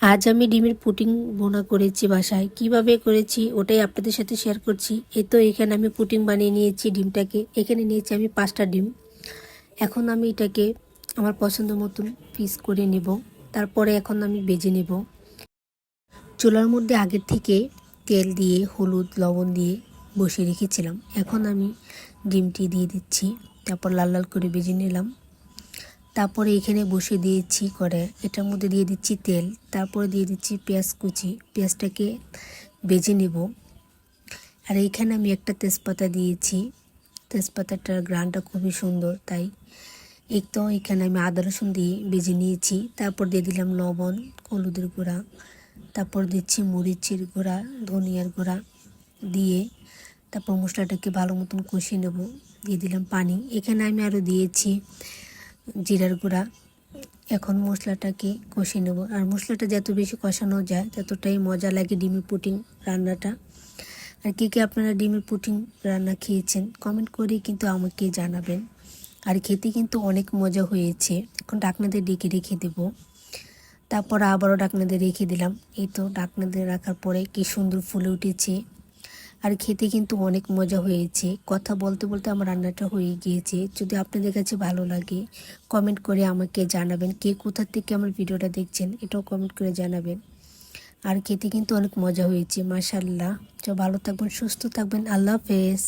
আজ আমি ডিমের পুডিং বোনা করেছি বাসায়। কিভাবে করেছি ওটাই আপনাদের সাথে শেয়ার করছি। এই তো এখানে আমি পুডিং বানিয়ে নিয়েছি ডিমটাকে। এখানে নিয়েছি আমি 5টা ডিম। এখন আমি এটাকে আমার পছন্দ মতন পিস করে নেব। তারপরে এখন আমি ভেজে নেব। চুলার মধ্যে আগের থেকে তেল দিয়ে হলুদ লবণ দিয়ে বসিয়ে রেখেছিলাম। এখন আমি ডিমটি দিয়ে দিচ্ছি। তারপর লাল লাল করে ভেজে নিলাম। তারপরে এখানে বসে দিয়েছি কড়াই, এটার মধ্যে দিয়ে দিচ্ছি তেল। তারপরে দিয়ে দিচ্ছি পেঁয়াজ কুচি। পেঁয়াজটাকে ভেজে নেব। আর এইখানে আমি একটা তেজপাতা দিয়েছি। তেজপাতাটার ঘ্রাণটা খুবই সুন্দর, তাই তো এখানে আমি আদা রসুন দিয়ে ভেজে নিয়েছি। তারপর দিয়ে দিলাম লবণ, হলুদের গুঁড়া, তারপর দিচ্ছি মরিচের গুঁড়া, ধনিয়ার গুঁড়া দিয়ে তারপর মশলাটাকে ভালো মতন কষিয়ে নেব। দিয়ে দিলাম পানি। এখানে আমি আরও দিয়েছি জিরার গুঁড়া। এখন মশলাটাকে কষিয়ে নেব। আর মশলাটা যত বেশি কষানো যায় ততটাই মজা লাগে ডিমের পুডিং রান্নাটা। আর কে আপনারা ডিমের পুডিং রান্না খেয়েছেন কমেন্ট করে কিন্তু আমাকে জানাবেন। আর খেতে কিন্তু অনেক মজা হয়েছে। এখন ঢাকনাতে ডেকে রেখে দেব। তারপর আবারও ঢাকনাতে রেখে দিলাম। এই তো ঢাকনাতে রাখার পরে কি সুন্দর ফুলে উঠেছে। আর খেতে কিন্তু অনেক মজা হয়েছে। কথা বলতে বলতে আমার রান্নাটা হয়ে গিয়েছে। যদি আপনাদের কাছে ভালো লাগে কমেন্ট করে আমাকে জানাবেন। কে কোথা থেকে আমার ভিডিওটা দেখছেন এটাও কমেন্ট করে জানাবেন। আর খেতে কিন্তু অনেক মজা হয়েছে মাশাআল্লাহ। তো ভালো থাকবেন, সুস্থ থাকবেন। আল্লাহ হাফেজ।